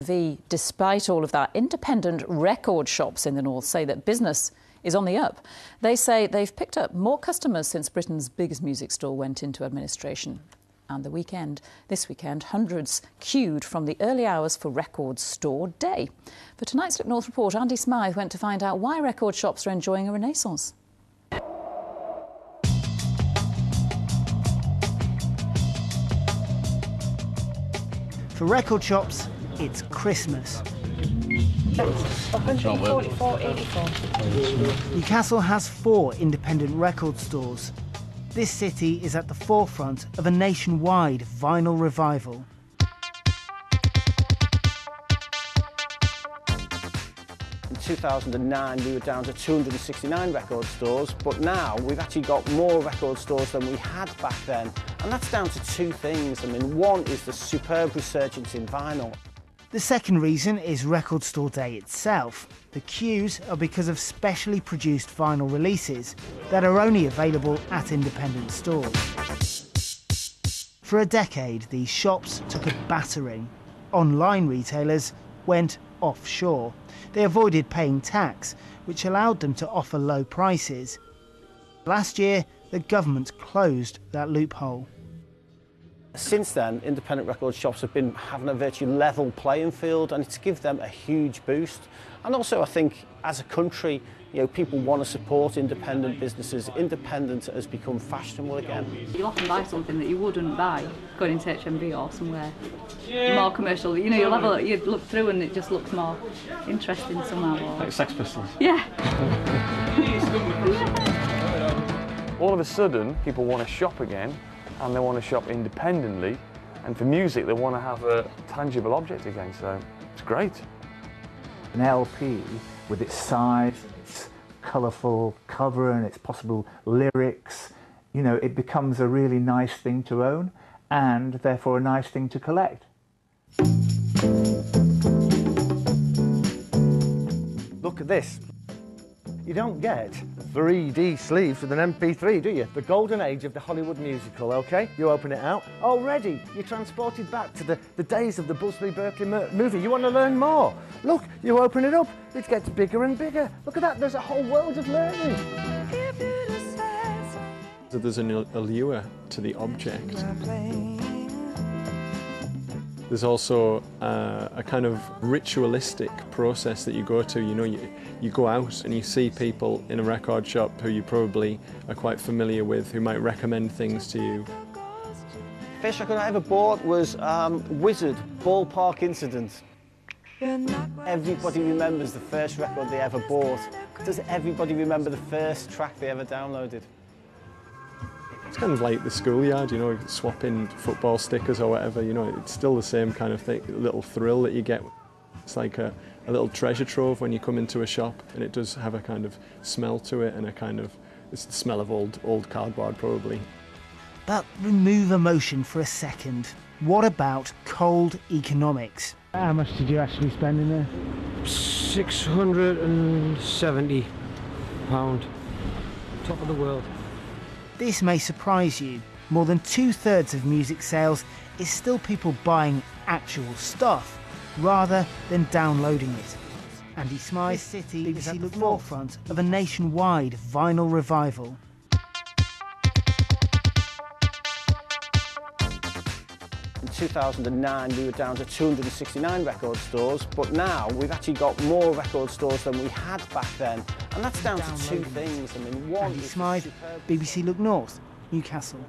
Despite all of that, independent record shops in the north say that business is on the up. They say they've picked up more customers since Britain's biggest music store went into administration. And this weekend, hundreds queued from the early hours for Record Store Day. For tonight's Look North report, Andy Smythe went to find out why record shops are enjoying a renaissance. For record shops, it's Christmas. 144.84. Newcastle has 4 independent record stores. This city is at the forefront of a nationwide vinyl revival. In 2009 we were down to 269 record stores, but now we've actually got more record stores than we had back then. And that's down to 2 things. I mean, one is the superb resurgence in vinyl. The second reason is Record Store Day itself. The queues are because of specially produced vinyl releases that are only available at independent stores. For a decade, these shops took a battering. Online retailers went offshore. They avoided paying tax, which allowed them to offer low prices. Last year, the government closed that loophole. Since then, independent record shops have been having a virtually level playing field, and it's given them a huge boost. And also, I think, as a country, people want to support independent businesses. Independence has become fashionable again. You'll often buy something that you wouldn't buy going into HMV or somewhere more commercial. You'd look through and it just looks more interesting somehow. Or... Like Sex Pistols? Yeah. All of a sudden, people want to shop again, and they want to shop independently, and for music they want to have a tangible object again, so it's great. An LP with its size, its colourful cover and its possible lyrics, it becomes a really nice thing to own and therefore a nice thing to collect. Look at this. You don't get 3D sleeves with an MP3, do you? The golden age of the Hollywood musical, OK? You open it out. Already, you're transported back to the days of the Busby Berkeley movie. You want to learn more? Look, you open it up, it gets bigger and bigger. Look at that, there's a whole world of learning. There's an allure to the object. There's also a kind of ritualistic process that you go to. You go out and you see people in a record shop who you probably are quite familiar with, who might recommend things to you. First record I ever bought was Wizard Ballpark Incident. Everybody remembers the first record they ever bought. Does everybody remember the first track they ever downloaded? It's kind of like the schoolyard, swapping football stickers or whatever, it's still the same kind of thing, little thrill that you get. It's like a little treasure trove when you come into a shop, and it does have a kind of smell to it, and it's the smell of old cardboard probably. But remove emotion for a second. What about cold economics? How much did you actually spend in there? £670. Top of the world. This may surprise you. More than 2/3 of music sales is still people buying actual stuff rather than downloading it. Andy Smythe, City is at the forefront of a nationwide vinyl revival. In 2009 we were down to 269 record stores, but now we've actually got more record stores than we had back then. And that's down to 2 things. I mean, one Andy is Smythe, BBC Look North, Newcastle.